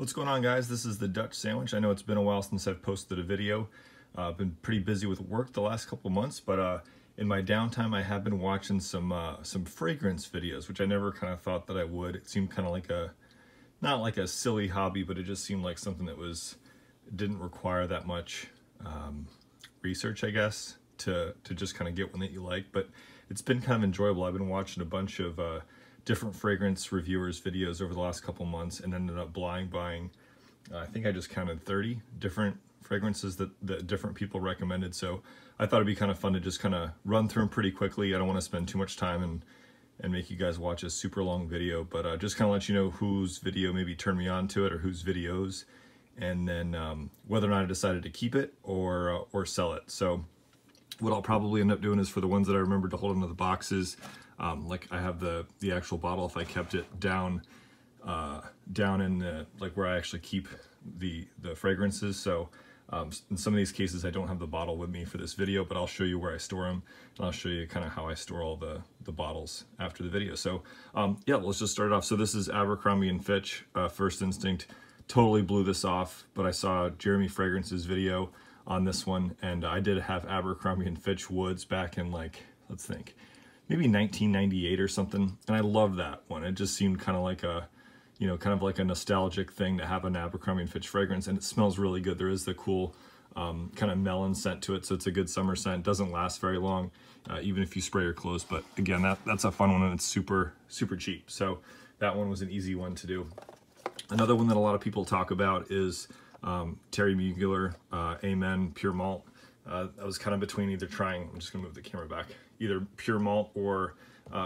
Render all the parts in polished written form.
What's going on, guys? This is the Dutch Sandwich. I know it's been a while since I've posted a video. I've been pretty busy with work the last couple months, but in my downtime I have been watching some fragrance videos, which I never kind of thought that I would. It seemed kind of like not like a silly hobby, but it just seemed like something that didn't require that much research, I guess, to just kind of get one that you like. But it's been kind of enjoyable. I've been watching a bunch of different fragrance reviewers videos over the last couple months and ended up blind buying, I think I just counted 30 different fragrances that different people recommended. So I thought it'd be kind of fun to just kind of run through them pretty quickly. I don't want to spend too much time and make you guys watch a super long video, but just kind of let you know whose video maybe turned me on to it or whose videos, and then whether or not I decided to keep it or sell it. So what I'll probably end up doing is, for the ones that I remembered to hold into the boxes, like I have the actual bottle, if I kept it down in the, like where I actually keep the fragrances. So in some of these cases I don't have the bottle with me for this video, but I'll show you where I store them, and I'll show you kind of how I store all the bottles after the video. So yeah, let's just start it off. So this is Abercrombie & Fitch, First Instinct. Totally blew this off, but I saw Jeremy Fragrance's video on this one, and I did have Abercrombie & Fitch Woods back in, like, let's think, maybe 1998 or something, and I loved that one. It just seemed kind of like a, you know, kind of like a nostalgic thing to have an Abercrombie & Fitch fragrance, and it smells really good. There is the cool kind of melon scent to it, so it's a good summer scent. It doesn't last very long, even if you spray your clothes, but again, that's a fun one, and it's super cheap. So that one was an easy one to do. Another one that a lot of people talk about is Thierry Mugler, Amen Pure Malt. I was kind of between either trying, I'm just gonna move the camera back, either Pure Malt or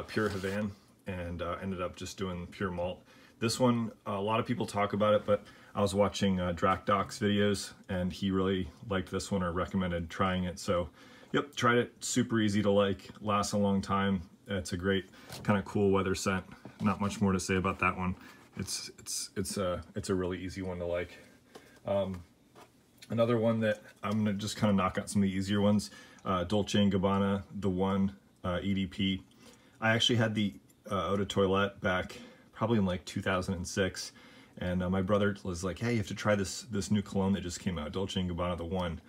Pure Havane, and ended up just doing Pure Malt. This one, a lot of people talk about it, but I was watching Doc's videos, and he really liked this one or recommended trying it. So yep, tried it. Super easy to like, lasts a long time. It's a great kind of cool weather scent. Not much more to say about that one. It's a really easy one to like. Another one that I'm gonna just kind of knock out some of the easier ones, Dolce & Gabanna, the One EDP. I actually had the Eau de Toilette back probably in like 2006, and my brother was like, hey, you have to try this new cologne that just came out, Dolce & Gabanna, the One.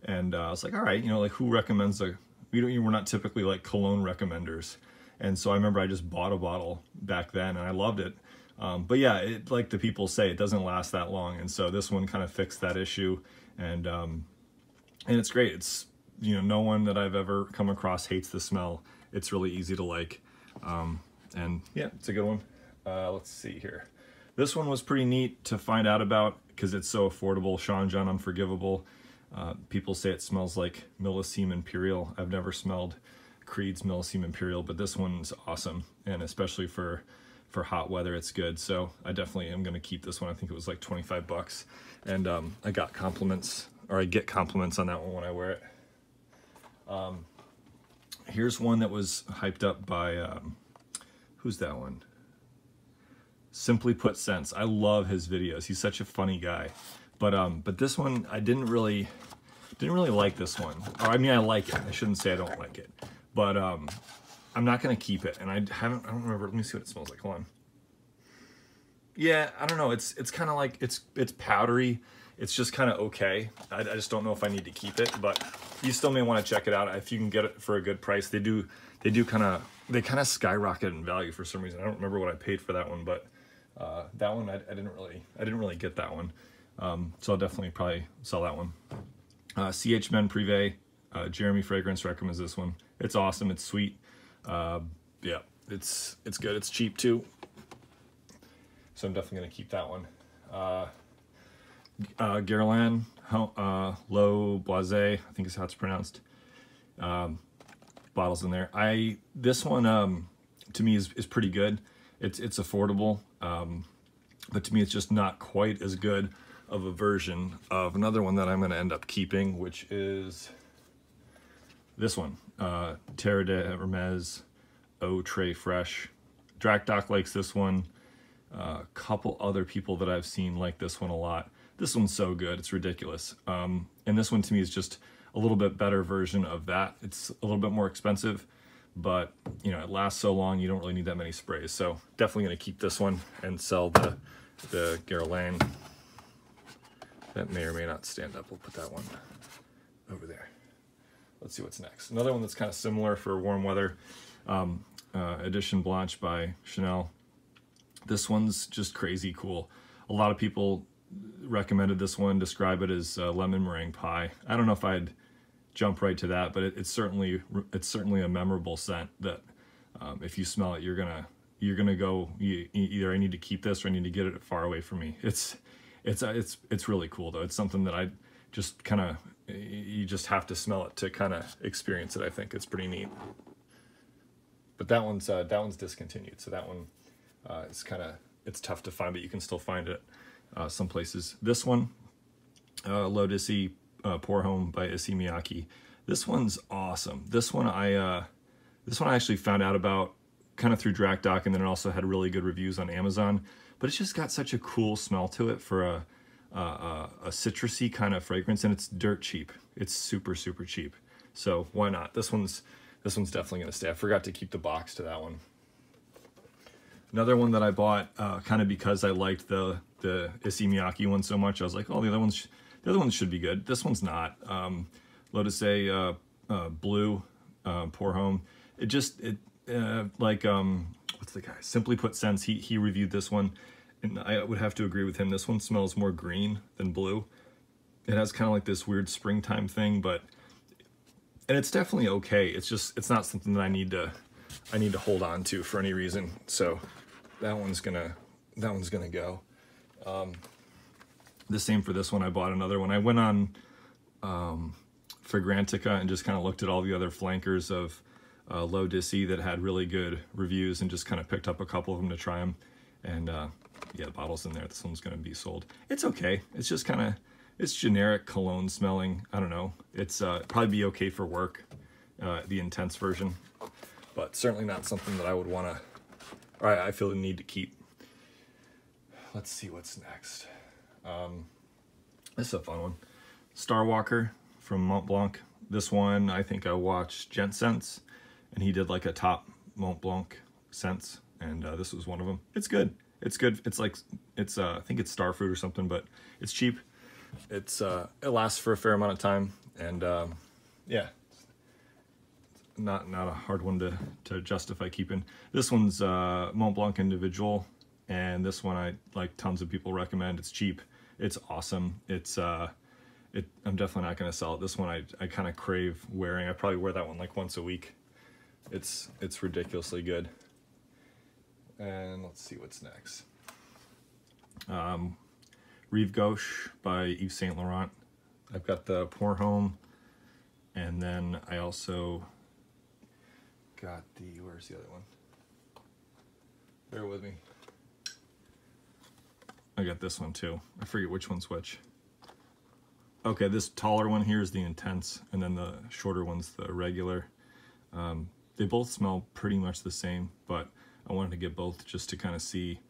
And I was like, all right, you know, like, who recommends we're not typically like cologne recommenders. And so I remember I just bought a bottle back then, and I loved it. But yeah, like the people say, it doesn't last that long, and so this one kind of fixed that issue, and it's great. It's, you know, no one that I've ever come across hates the smell. It's really easy to like, and yeah, it's a good one. Let's see here. This one was pretty neat to find out about because it's so affordable. Sean John Unforgivable. People say it smells like Millesime Imperial. I've never smelled Creed's Millesime Imperial, but this one's awesome, and especially for hot weather, it's good. So I definitely am going to keep this one. I think it was like 25 bucks, and I got compliments, or I get compliments on that one when I wear it. Here's one that was hyped up by who's that one? Simply Put Scents. I love his videos. He's such a funny guy. But this one, I didn't really like this one. Or I mean, I like it. I shouldn't say I don't like it, but I'm not gonna keep it, and I don't remember. Let me see what it smells like. Hold on. Yeah, I don't know. It's kind of like, it's powdery. It's just kind of okay. I just don't know if I need to keep it, but you still may want to check it out if you can get it for a good price. They kind of skyrocket in value for some reason. I don't remember what I paid for that one, but that one I didn't really get that one. So I'll definitely probably sell that one. CH Men Privé, Jeremy Fragrance recommends this one. It's awesome. It's sweet. Yeah, it's good. It's cheap too, so I'm definitely gonna keep that one. Guerlain, Low Blase, I think is how it's pronounced. Bottles in there. This one to me is pretty good. It's affordable, but to me it's just not quite as good of a version of another one that I'm gonna end up keeping, which is this one, Terre de Hermes Eau Très Fresh. Doc likes this one. A couple other people that I've seen like this one a lot. This one's so good, it's ridiculous. And this one to me is just a little bit better version of that. It's a little bit more expensive, but you know, it lasts so long, you don't really need that many sprays. So definitely gonna keep this one and sell the Guerlain. That may or may not stand up. We'll put that one over there. Let's see what's next. Another one that's kind of similar for warm weather, Edition Blotch by Chanel. This one's just crazy cool. A lot of people recommended this one, describe it as lemon meringue pie. I don't know if I'd jump right to that, but it's certainly a memorable scent that if you smell it, you're gonna go. Either I need to keep this or I need to get it far away from me. It's really cool though. It's something that I just kind of, you just have to smell it to kind of experience it. I think it's pretty neat. But that one's discontinued, so that one is it's tough to find, but you can still find it some places. This one, L'Odyssey Pour Homme by Issey Miyake. This one's awesome. This one I actually found out about kind of through DracDoc, and then it also had really good reviews on Amazon. But it's just got such a cool smell to it for a citrusy kind of fragrance, and it's dirt cheap. It's super cheap. So why not? This one's definitely gonna stay. I forgot to keep the box to that one. Another one that I bought kind of because I liked the Issey Miyake one so much. I was like, oh, the other ones should be good. This one's not. L'Odyssey Blue Pour Homme. What's the guy? Simply Put Scents. He reviewed this one, and I would have to agree with him. This one smells more green than blue. It has kind of like this weird springtime thing, and it's definitely okay. It's not something that I need to hold on to for any reason. So that one's gonna go. The same for this one. I bought another one. I went on Fragrantica and just kind of looked at all the other flankers of L'Odyssey that had really good reviews, and just kind of picked up a couple of them to try them. And yeah, the bottle's in there. This one's gonna be sold. It's okay. It's just kind of, it's generic cologne smelling. I don't know. It's probably be okay for work, the intense version, but certainly not something that I would want to, or I feel the need to keep. Let's see what's next. This is a fun one. Starwalker from Mont Blanc. This one, I think I watched Gent Scents, and he did like a top Mont Blanc scents, and this was one of them. It's good. It's good. It's like, I think it's starfruit or something, but it's cheap. It lasts for a fair amount of time, and yeah, not a hard one to justify keeping. This one's Mont Blanc Individual, and this one tons of people recommend. It's cheap. It's awesome. I'm definitely not going to sell it. This one I kind of crave wearing. I probably wear that one like once a week. It's ridiculously good. And let's see what's next. Reve Gauche by Yves Saint-Laurent. I've got the Pour Homme, and then I also got where's the other one? Bear with me. I got this one too. I forget which one's which. Okay, this taller one here is the Intense, and then the shorter one's the regular. They both smell pretty much the same, but I wanted to get both just to kind of see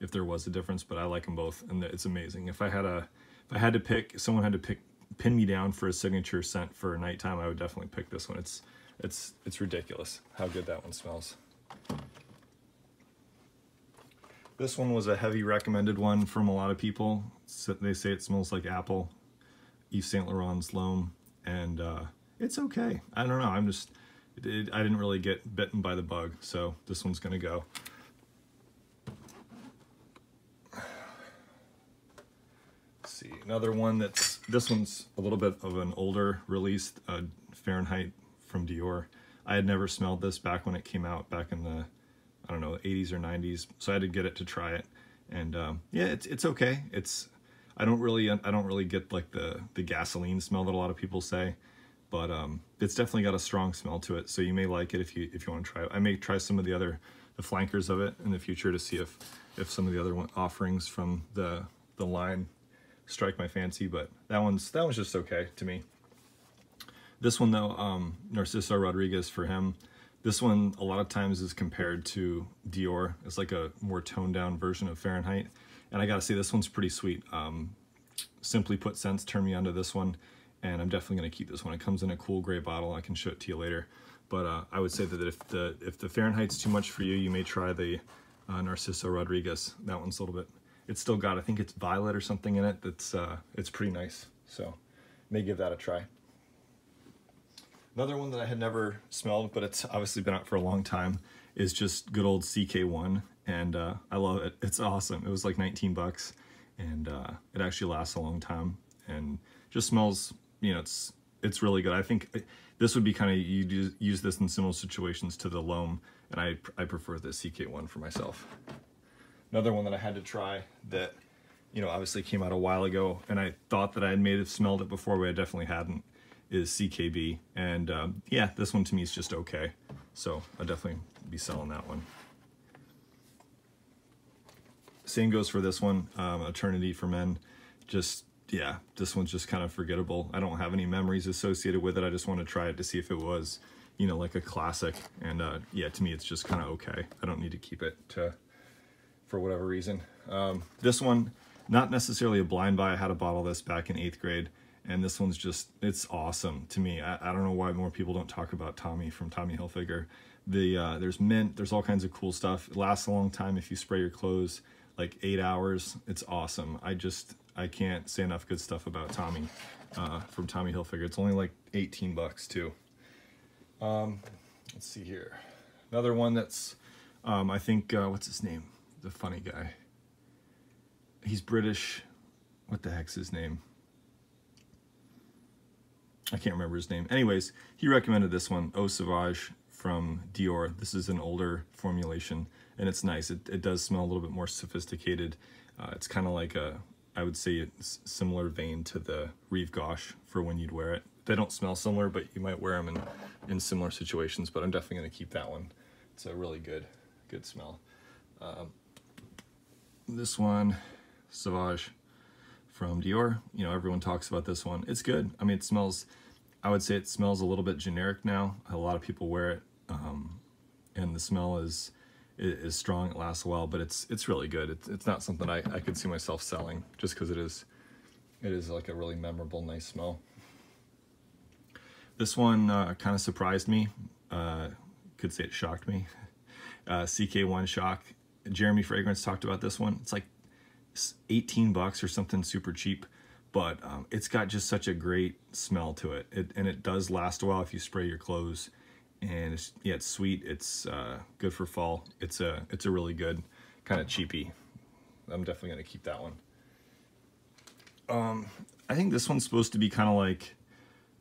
if there was a difference, but I like them both, and it's amazing. If someone had to pin me down for a signature scent for nighttime, I would definitely pick this one. It's ridiculous how good that one smells. This one was a heavy recommended one from a lot of people. They say it smells like apple, Yves Saint Laurent's L'Homme, and it's okay. I don't know. I didn't really get bitten by the bug, so this one's gonna go. Let's see, another one this one's a little bit of an older release, Fahrenheit from Dior. I had never smelled this back when it came out back in the, I don't know, 80s or 90s, so I had to get it to try it, and yeah, it's okay. I don't really get like the gasoline smell that a lot of people say, but it's definitely got a strong smell to it, so you may like it if you want to try it. I may try some of the flankers of it in the future to see if some of the other offerings from the line strike my fancy, but that one's just okay to me. This one though, Narciso Rodriguez for him. This one a lot of times is compared to Dior. It's like a more toned down version of Fahrenheit, and I gotta say this one's pretty sweet. Simply Put Scents turned me onto this one, and I'm definitely gonna keep this one. It comes in a cool gray bottle. I can show it to you later, but I would say that if the Fahrenheit's too much for you, you may try the Narciso Rodriguez. That one's a little bit it's still got, I think it's violet or something in it. That's it's pretty nice. So may give that a try. Another one that I had never smelled, but it's obviously been out for a long time, is just good old CK1, and I love it. It's awesome. It was like 19 bucks, and it actually lasts a long time, and just smells, you know, it's really good. I think this would be kind of, you use this in similar situations to the L'Homme, and I prefer the CK1 for myself. Another one that I had to try that, you know, obviously came out a while ago, and I thought that I had smelled it before, but I definitely hadn't, is CKB. And yeah, this one to me is just okay. So I'll definitely be selling that one. Same goes for this one, Eternity for Men. Just, yeah, this one's just kind of forgettable. I don't have any memories associated with it. I just want to try it to see if it was, you know, like a classic. And yeah, to me, it's just kind of okay. I don't need to keep it for whatever reason. This one, not necessarily a blind buy. I had a bottle of this back in 8th grade. And this one's just, it's awesome to me. I don't know why more people don't talk about Tommy from Tommy Hilfiger. There's mint, there's all kinds of cool stuff. It lasts a long time if you spray your clothes, like 8 hours. It's awesome. I can't say enough good stuff about Tommy from Tommy Hilfiger. It's only like 18 bucks too. Let's see here. Another one that's, I think, what's his name? The funny guy. He's British. What the heck's his name? I can't remember his name. Anyways, he recommended this one, Sauvage from Dior. This is an older formulation, and it's nice. It does smell a little bit more sophisticated. It's kind of like I would say it's similar vein to the Reve Gauche for when you'd wear it. They don't smell similar, but you might wear them in similar situations, but I'm definitely going to keep that one. It's a really good smell. This one, Sauvage from Dior. You know, everyone talks about this one. It's good. I mean, it smells, I would say it smells a little bit generic now. A lot of people wear it, and the smell is strong. It lasts a while, but it's really good. It's not something I could see myself selling, just because it is like a really memorable, nice smell. This one kind of surprised me. Could say it shocked me. CK1 Shock. Jeremy Fragrance talked about this one. It's like 18 bucks or something super cheap, but it's got just such a great smell to it. And it does last a while if you spray your clothes. And it's sweet. It's good for fall. It's a really good kind of cheapy. I'm definitely gonna keep that one. I think this one's supposed to be kind of like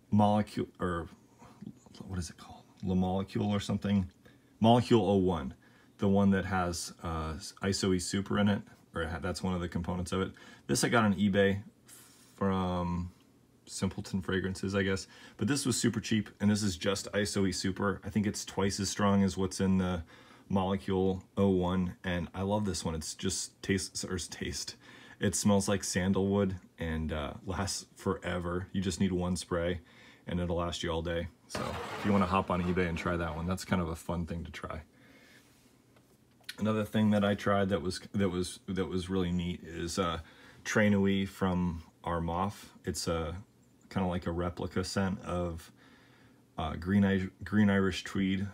Molecule, or what is it called? La Molecule or something. Molecule 01, the one that has ISO-E Super in it, or that's one of the components of it. This I got on eBay from Simpleton Fragrances, I guess. But this was super cheap, and this is just ISO-E Super. I think it's twice as strong as what's in the Molecule 01, and I love this one. It's just taste. It smells like sandalwood and lasts forever. You just need one spray, and it'll last you all day. So if you want to hop on eBay and try that one, that's kind of a fun thing to try. Another thing that I tried that was really neat is Train Nuit from Armaf. It's a kind of like a replica scent of Green Irish Tweed,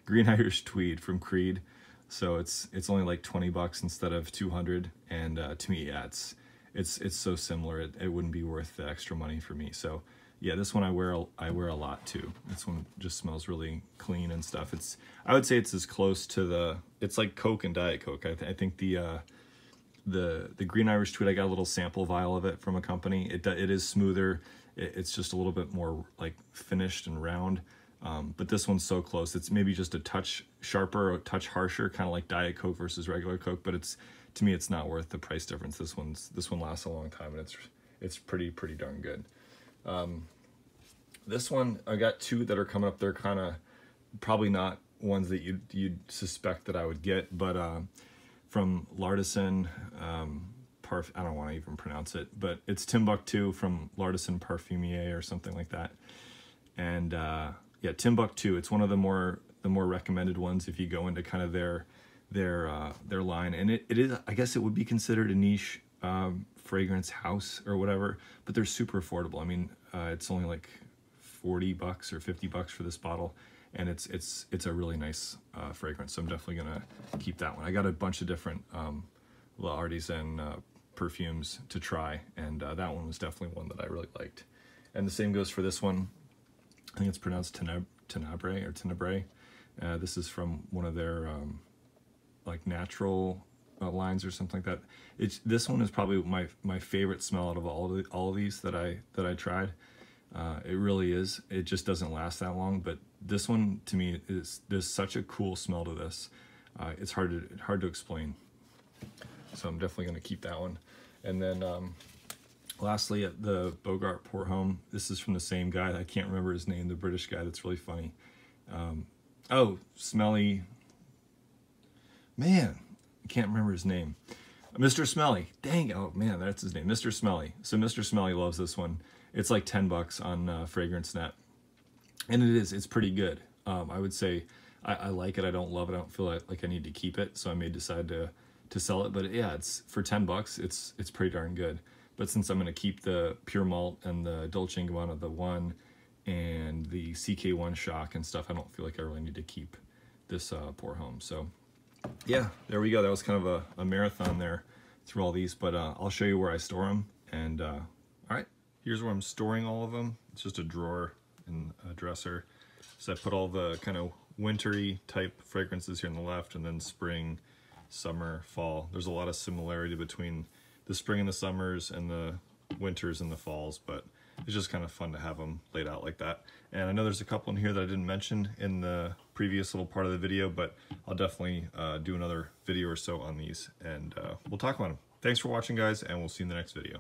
Green Irish Tweed from Creed. So it's only like 20 bucks instead of 200, and to me, yeah, it's so similar. It wouldn't be worth the extra money for me. So yeah, this one I wear a lot too. This one just smells really clean and stuff. I would say it's as close to it's like Coke and Diet Coke. I think the Green Irish Tweed, I got a little sample vial of it from a company. It is smoother. It's just a little bit more like finished and round. But this one's so close. It's maybe just a touch sharper, or a touch harsher, kind of like Diet Coke versus regular Coke. But to me, it's not worth the price difference. This one lasts a long time, and it's pretty darn good. This one, I got two that are coming up. They're kind of probably not ones that you'd suspect that I would get, but from L'Artisan I don't want to even pronounce it, but it's Timbuktu from L'Artisan Parfumier or something like that. And yeah, Timbuktu. It's one of the more recommended ones if you go into kind of their line, and it is, I guess it would be considered a niche fragrance house or whatever, but they're super affordable. I mean, it's only like 40 bucks or 50 bucks for this bottle, and it's a really nice fragrance. So I'm definitely gonna keep that one. I got a bunch of different artisan perfumes to try, and that one was definitely one that I really liked. And the same goes for this one. I think it's pronounced Tenebrae or Tenebrae. This is from one of their like natural lines or something like that. This one is probably my favorite smell out of all of these that I tried. It really is. It just doesn't last that long, but this one to me there's such a cool smell to this. It's hard to explain. So I'm definitely going to keep that one. And then lastly, the Bogart Port Home. This is from the same guy. I can't remember his name, the British guy that's really funny. Oh, Smelly. Man, I can't remember his name. Mr. Smelly. Dang, oh man, that's his name. Mr. Smelly. So Mr. Smelly loves this one. It's like 10 bucks on Fragrance Net. And it's pretty good. I would say I like it. I don't love it. I don't feel like I need to keep it. So I may decide to sell it. But yeah, it's for 10 bucks. It's pretty darn good. But since I'm going to keep the Pure Malt and the Dolce & Gabbana, the one, and the CK1 Shock and stuff, I don't feel like I really need to keep this Port Home. So yeah, there we go. That was kind of a marathon there through all these, but I'll show you where I store them. And all right, here's where I'm storing all of them. It's just a drawer and a dresser. So I put all the kind of wintry type fragrances here on the left, and then spring, summer, fall. There's a lot of similarity between the spring and the summers and the winters and the falls, but it's just kind of fun to have them laid out like that. And I know there's a couple in here that I didn't mention in the previous little part of the video, but I'll definitely do another video or so on these, and we'll talk about them. Thanks for watching, guys, and we'll see you in the next video.